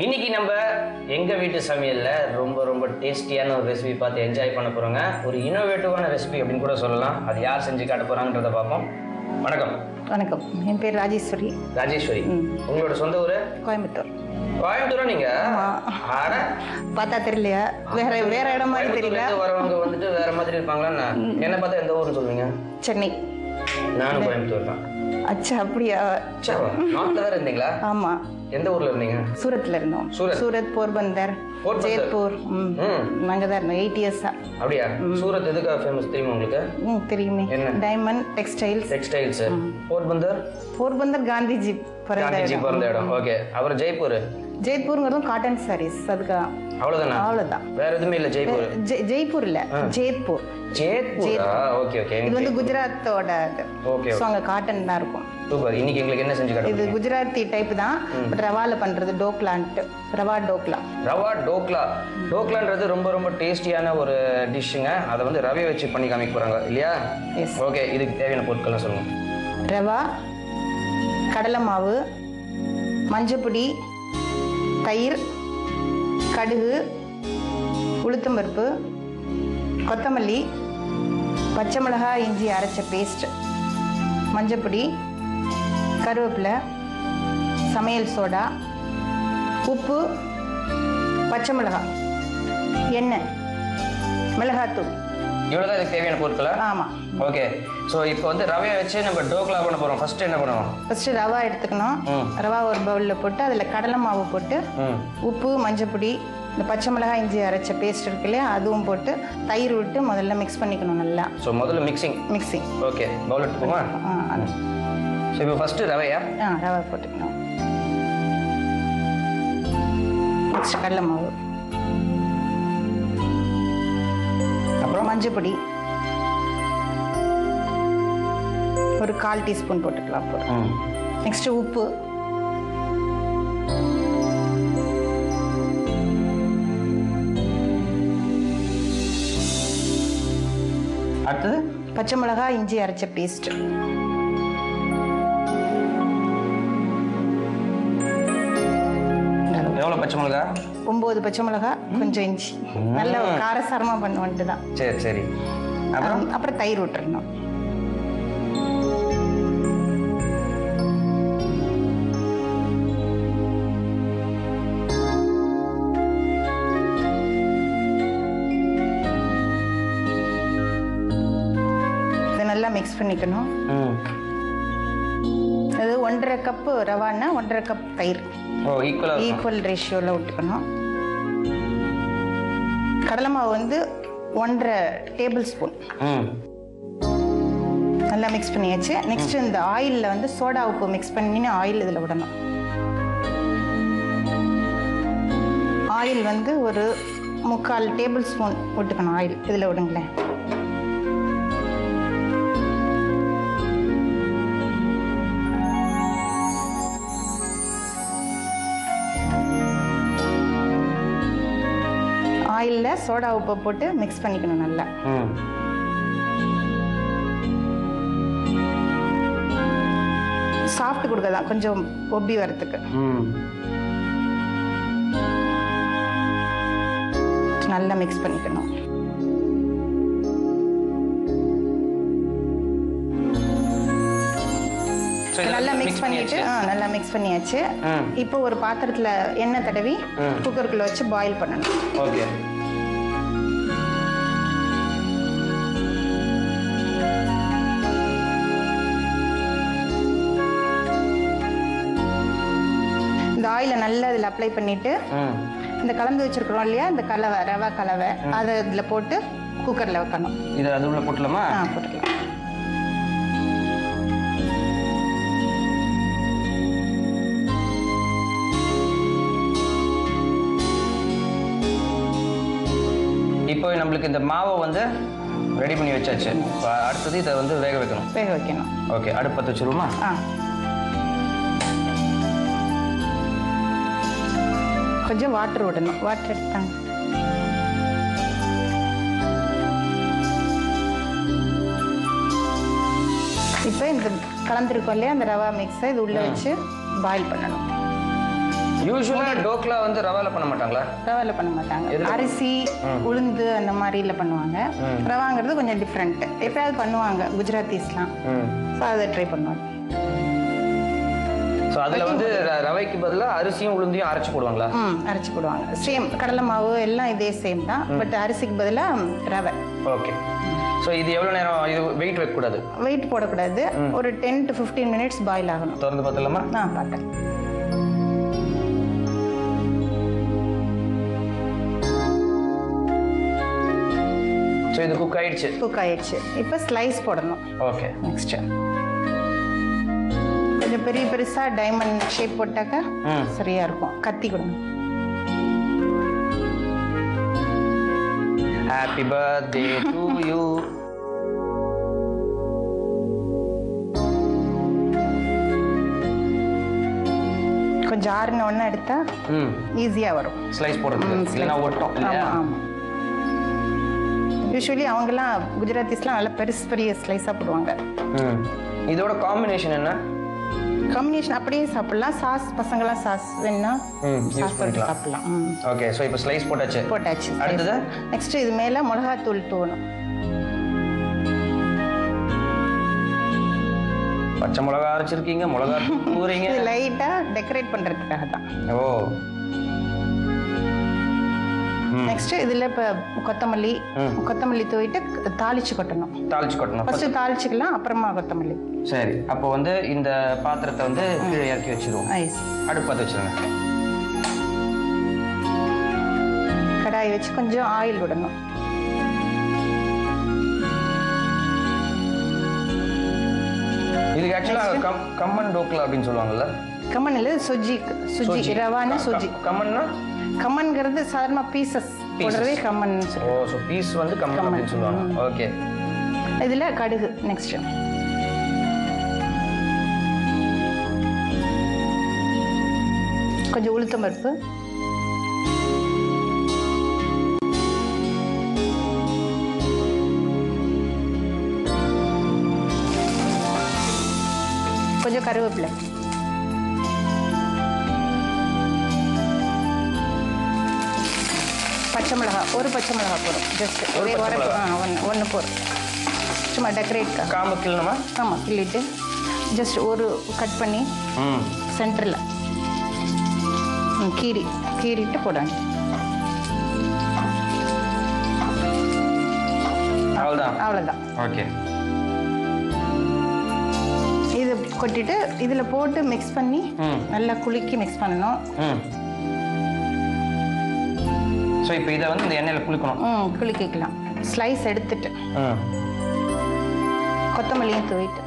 இன்னைக்கு நம்ம எங்க வீட்டு சமையல்ல ரொம்ப ரொம்ப டேஸ்டியான ஒரு ரெசிபி பார்த்து என்ஜாய் பண்ண போறோங்க. ஒரு இன்னோவேட்டிவான ரெசிபி அப்படின்னு கூட சொல்லலாம். அது யார் செஞ்சு காட்ட போறாங்கன்றத பார்ப்போம். வணக்கம். வணக்கம், என் பேர் ராஜேஸ்வரி. ராஜேஸ்வரி, உங்களோட சொந்த ஊரு? கோயம்புத்தூர். கோயம்புத்தூரா நீங்க? பார்த்தா தெரியலையா? வேற இடம் மாதிரி தெரியல. வரவங்க வந்துட்டு வேற மாதிரி இருப்பாங்களா? என்ன பார்த்தா எந்த ஊர்னு சொல்லுவீங்க? சென்னை. நானும் கோயம்புத்தூர் தான். அச்சா, அப்படியா? நார்த்ல தான் இருந்தீங்களா? ஆமா. எந்த ஊர்ல இருந்தீங்க? சூரத்ல இருந்தோம். சூரத், போர்பந்தர், ஜெய்ப்பூர். நாங்க தான் இருந்தோம் 8 இயர்ஸா. அப்படியா? சூரத் எதுக்காக ஃபேமஸ் தெரியுமா உங்களுக்கு? தெரியுமே. Diamond textiles. போர்பந்தர் காந்திஜி பிறந்த இடம். ஓகே. அப்புறம் ஜெய்ப்பூர்ங்கிறதும் காட்டன் சாரீஸ். அதுக்கு அவ்வளவுதான். வேற எதுவுமே இல்ல. ஜெய்ப்பூர் இல்ல, ஜெய்ப்பூர். Okay okay. இது வந்து குஜராத்தோட. ஓகே. சோ அங்க காட்டன் தான் இருக்கும். சூப்பர். இன்னைக்கு உங்களுக்கு என்ன செஞ்சு காட்டுறீங்க? இது குஜராத்தி டைப் தான், பட் ரவால பண்றது. ரவா டோக்லான்றது ரொம்ப ரொம்ப டேஸ்டியான ஒரு டிஷ்ஷுங்க. அதை வந்து ரவையை வச்சு பண்ணி காமிக்க போறாங்க இல்லையா? ஓகே. இதுக்கு தேவையான பொருட்கள்லாம் சொல்லுங்க. ரவா, கடலை மாவு, மஞ்சப்பொடி, தயிர், கடுகு, உளுத்தம்பருப்பு, கொத்தமல்லி, பச்சை மிளகாய், இஞ்சி அரைச்ச பேஸ்ட், மஞ்சப்பொடி, கருவேப்பிலை, சமையல் சோடா, உப்பு, பச்சை மிளகாய், எண்ணெய், மிளகாத்தூள். இவ்வளவுதான் இதுக்கு தேவையான பொருட்களா? ஆமா. ஓகே. சோ இப்போ வந்து ரவையை வச்சு நம்ம டோக்லா பண்ண போறோம். ஃபர்ஸ்ட் என்ன பண்ணுவோம்? ஃபர்ஸ்ட் ரவா எடுத்துக்கணும். ரவா ஒரு பவுல்ல போட்டு அதுல கடலை மாவு போட்டு, உப்பு, மஞ்சப்பொடி, இந்த பச்சை மிளகாய், இஞ்சி அரைச்ச பேஸ்ட் இருக்கு இல்லையா, அதுவும் போட்டு தயிர் விட்டு முதல்ல மிக்ஸ் பண்ணிக்கணும் நல்லா. ஸோ முதல்ல மிக்சிங். ஓகே. பவுல் எடுத்துக்கோமா? ஸோ இப்போ ஃபர்ஸ்ட் ரவையா? ரவை போட்டுக்கணும். நெக்ஸ்ட் கடலை மாவு, அப்புறம் மஞ்சப்பொடி ஒரு 1/4 டீஸ்பூன் போட்டுக்கலாம். போதும். நெக்ஸ்ட் உப்பு, அடுத்தது பச்சை மிளகாய், இஞ்சி அரைச்ச பேஸ்ட், எவ்வளவு பச்சை மிளகாய்? 9 பச்சை மிளகாய், கொஞ்சம் இஞ்சி. நல்ல காரசாரமா பண்ணுவோன்ட்டு தான். சரி. அப்புறம் தயிர் விட்டுறணும். நல்லா மிக்ஸ் பண்ணிக்கணும். அது 1.5 கப் ரவான்னா 1.5 கப் தயிர். ஈக்குவல் ரேஷியோல விட்டுக்கணும். கடலை மாவு வந்து 1.5 டேபிள் ஸ்பூன். நல்லா மிக்ஸ் பண்ணியாச்சு. நெக்ஸ்ட் இந்த ஆயில்ல வந்து சோடா உப்பு மிக்ஸ் பண்ணி ஆயில் இதுல விடணும். ஆயில் வந்து ஒரு 3/4 டேபிள் ஸ்பூன் விட்டுக்கணும். ஆயில் இதுல விடுங்களேன். ஆயில்ல சோடா உப்பு போட்டு மிக்ஸ் பண்ணிக்கணும் நல்லா. சாஃப்ட் கொடுக்கதான், கொஞ்சம் ஒப்பி வரத்துக்கு. நல்லா மிக்ஸ் பண்ணிக்கணும். நல்லா மிக்ஸ் பண்ணிட்டு நல்லா மிக்ஸ் பண்ணியாச்சு. இப்போ ஒரு பாத்திரத்துல எண்ணெய் தடவி குக்கருக்குள்ள வச்சு பாயில் பண்ணணும். ஓகே. இந்த ஆயிலை நல்லா இதில் அப்ளை பண்ணிட்டு இந்த கலந்து வச்சிருக்கிறோம் இல்லையா, இந்த ரவா கலவை அதை இதில் போட்டு குக்கரில் வைக்கணும். இதை அது உள்ள போட்டலாமா? போட்டுக்கலாம். இப்போ நம்மளுக்கு இந்த மாவை வந்து ரெடி பண்ணி வச்சாச்சு. அடுத்தது இதை வந்து வேக வைக்கணும். ஓகே. அடுப்பு பற்ற வச்சிருவோமா? கொஞ்சம் வாட்டர் விடணும். வாட்டர் எடுத்தாங்க. இப்போ இந்த கலந்துருக்கோம் இல்லையா அந்த ரவா மிக்ஸை இது உள்ளே வச்சு பாயில் பண்ணணும். யூஸ்வலாக டோக்லா வந்து ரவால பண்ண மாட்டாங்களா? ரவால பண்ண மாட்டாங்க, அரிசி உளுந்து அந்த மாதிரில பண்ணுவாங்க. ரவாங்கிறது கொஞ்சம் டிஃப்ரெண்ட், எப்பயாவது பண்ணுவாங்க குஜராத்திஸ்லாம். ஸோ அதை ட்ரை பண்ணுவாங்க. ஸோ அதில் வந்து ரவைக்கு பதிலாக அரிசியும் உளுந்தையும் அரைச்சி போடுவாங்களா? அரைச்சி போடுவாங்க. சேம் கடலை மாவு எல்லாம் இதே சேம் தான், பட் அரிசிக்கு பதிலாக ரவை. ஓகே. ஸோ இது எவ்வளோ நேரம் இது வெயிட் வைக்கக்கூடாது? வெயிட் போடக்கூடாது. ஒரு 10 to 15 minutes பாயில் ஆகணும். திறந்து பார்த்துலாமா? பார்த்தேன். ஸோ இது குக் ஆயிடுச்சு. குக் ஆயிடுச்சு. இப்போ ஸ்லைஸ் போடணும். ஓகே. நெக்ஸ்ட் கொஞ்சம் பெரிய பெருசாக டைமண்ட் ஷேப் போட்டாக்கா சரியா இருக்கும். கத்தி கொடுங்க. Happy birthday to you. கொஞ்சம் ஆறுன ஒன்று எடுத்தா ஈஸியாக வரும் ஸ்லைஸ் போடுறது, இல்லைன்னா ஒட்டும். ஆமாம். யூஸ்வலி அவங்கெல்லாம் குஜராத்திஸ்லாம் நல்லா பெரிய ஸ்லைஸாக போடுவாங்க. இதோட காம்பினேஷன் என்ன? காம்பினேஷன் அப்படியே சாப்பிடலாம். சாஸ் பசங்களாம் சாஸ் வேணும்னா சாஸ் போட்டு சாப்பிடலாம். ஓகே. ஸோ இப்போ ஸ்லைஸ் போட்டாச்சு. அடுத்தது நெக்ஸ்ட் இது மேலே மிளகாத்தூள் தூவணும். பச்சை மிளகா அரைச்சிருக்கீங்க, மிளகா தூவுறீங்க. லைட்டாக டெக்கரேட் பண்ணுறதுக்காக தான். ஓ. நெக்ஸ்ட் இதில் இப்போ கொத்தமல்லி தூவிட்டு தாளிச்சு கொட்டணும். ஃபர்ஸ்ட் தாளிச்சுக்கலாம், அப்புறமா கொத்தமல்லி. சரி. அப்போ வந்து இந்த பாத்திரத்தை வந்து கீழே இறக்கி வச்சிருவோம். அடுப்பு பற்ற வச்சிருங்க. கடாய் வச்சு கொஞ்சம் ஆயில் விடணும். இதுக்கு ஆக்சுவலாக கம்மன் டோக்லா அப்படின்னு சொல்லுவாங்கல்ல? கம்மன் இல்லை, சுஜி ரவான சுஜி. கம்மன்ங்கிறது சாதாரண பீசஸ் போடுறதே கம்மன். ஓ, ஸோ பீஸ் வந்து கம்மன் அப்படின்னு சொல்லுவாங்க. ஓகே. இதில் கடுகு. நெக்ஸ்ட் கொஞ்சம் உளுத்தம் பருப்பு, கொஞ்சம் கருவேப்பிலை, பச்சை மிளகா. ஒரு பச்சை மிளகா போதும். ஜஸ்ட் ஒன்று போதும். சும்மா டெக்கரேட். காம்பு கிள்ளணுமா? ஆமாம், கிள்ளிட்டு ஜஸ்ட் ஒரு கட் பண்ணி சென்டரில் கீறிட்டு போடுங்க. அவ்வளோதான். ஓகே. இது கொட்டிட்டு இதில் போட்டு மிக்ஸ் பண்ணி நல்லா குலுக்கி மிக்ஸ் பண்ணணும். ஸோ இப்போ இதை வந்து இந்த எண்ணெயில் குலுக்கிக்கலாம். ஸ்லைஸ் எடுத்துட்டு கொத்தமல்லியும் தூவிட்டு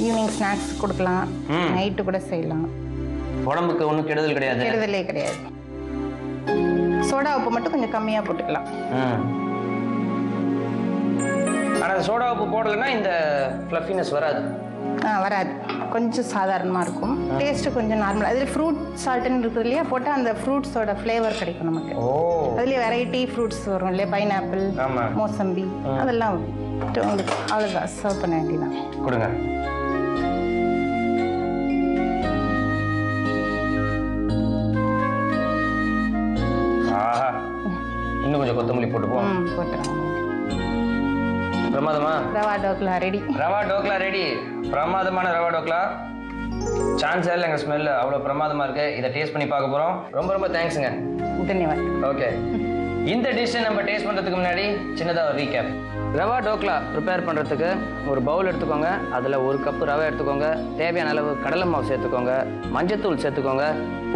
ஈவினிங் ஸ்நாக்ஸ் கொடுக்கலாம், நைட்டு கூட செய்யலாம். உடம்புக்கு ஒன்றும் கெடுதலே கிடையாது. சோடா உப்பு மட்டும் கொஞ்சம் கம்மியாக போட்டுக்கலாம். ஆனால் சோடா உப்பு போடலைன்னா இந்த ஃப்ளஃபினஸ் வராது. வராது. கொஞ்சம் சாதாரணமாக இருக்கும். டேஸ்ட்டு கொஞ்சம் நார்மலாக. அதில் ஃப்ரூட் சால்ட்டுன்னு இருக்குது இல்லையா, போட்டால் அந்த ஃப்ரூட்ஸோட ஃப்ளேவர் கிடைக்கும் நமக்கு. அதுலேயே வெரைட்டி ஃப்ரூட்ஸ் வரும் இல்லையா, பைனாப்பிள், மோசம்பி, அதெல்லாம் உங்களுக்கு அவ்வளோதான். சர்வ் பண்ண வேண்டியதான். கொடுங்க. இன்னும் கொஞ்சம் கொத்தமல்லி போட்டுருவோம். பிரமாதமா? ரவா டோக்லா ரெடி. பிரமாதமான ரவா டோக்லா. சான்ஸே இல்லைங்க. ஸ்மெல் அவ்வளோ பிரமாதமா இருக்கு. இதை டேஸ்ட் பண்ணி பார்க்க போறோம். ரொம்ப தேங்க்ஸுங்க. தன்யவாத். ஓகே. இந்த டிஷ்ஷை நம்ம டேஸ்ட் பண்ணுறதுக்கு முன்னாடி சின்னதாக ஒரு ரீகேப். ரவா டோக்லா ப்ரிப்பேர் பண்ணுறதுக்கு ஒரு பவுல் எடுத்துக்கோங்க. அதில் 1 கப்பு ரவை எடுத்துக்கோங்க. தேவையான அளவு கடலை மாவு சேர்த்துக்கோங்க. மஞ்சத்தூள் சேர்த்துக்கோங்க.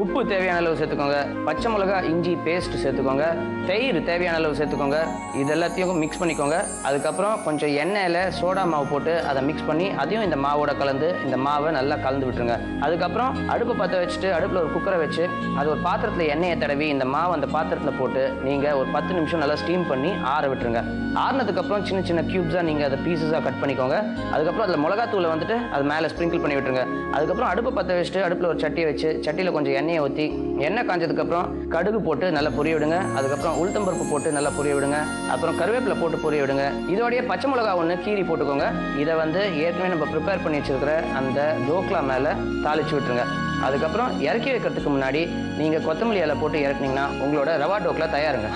உப்பு தேவையான அளவு சேர்த்துக்கோங்க. பச்சை மிளகா இஞ்சி பேஸ்ட் சேர்த்துக்கோங்க. தயிர் தேவையான அளவு சேர்த்துக்கோங்க. இது எல்லாத்தையும் மிக்ஸ் பண்ணிக்கோங்க. அதுக்கப்புறம் கொஞ்சம் எண்ணெயில் சோடா மாவு போட்டு அதை மிக்ஸ் பண்ணி அதையும் இந்த மாவோட கலந்து இந்த மாவை நல்லா கலந்து விட்டுருங்க. அதுக்கப்புறம் அடுப்பு பற்ற வச்சுட்டு அடுப்பில் ஒரு குக்கரை வச்சு அது ஒரு பாத்திரத்தில் எண்ணெயை தடவி இந்த மாவு அந்த பாத்திரத்தில் போட்டு நீங்கள் ஒரு 10 நிமிஷம் நல்லா ஸ்டீம் பண்ணி ஆற விட்டுருங்க. ஆறுனதுக்கப்புறம் சின்ன சின்ன க்யூப்ஸாக நீங்கள் அதை பீசஸாக கட் பண்ணிக்கோங்க. அதுக்கப்புறம் அதில் மிளகாத்தூளை வந்துட்டு அது மேலே ஸ்ப்ரிங்கிள் பண்ணி விட்டுருங்க. அதுக்கப்புறம் அடுப்பு பற்ற வச்சுட்டு அடுப்பில் ஒரு சட்டியை வச்சு சட்டியில் கொஞ்சம் எண்ணெயை ஊற்றி எண்ணெய் காஞ்சதுக்கப்புறம் கடுகு போட்டு நல்லா பொரிய விடுங்க. அதுக்கப்புறம் உளுத்தம்பருப்பு போட்டு நல்லா பொரிய விடுங்க. அப்புறம் கருவேப்பிலை போட்டு பொரிய விடுங்க. இதோடைய பச்சை மிளகா ஒன்று கீரி போட்டுக்கோங்க. இதை வந்து ஏற்கனவே நம்ம ப்ரிப்பேர் பண்ணி வச்சிருக்கிற அந்த டோக்லா மேலே தாளிச்சு விட்டுருங்க. அதுக்கப்புறம் இறக்கி வைக்கிறதுக்கு முன்னாடி நீங்கள் கொத்தமல்லி இலை போட்டு இறக்குனீங்கன்னா உங்களோட ரவா டோக்லா தயாருங்க.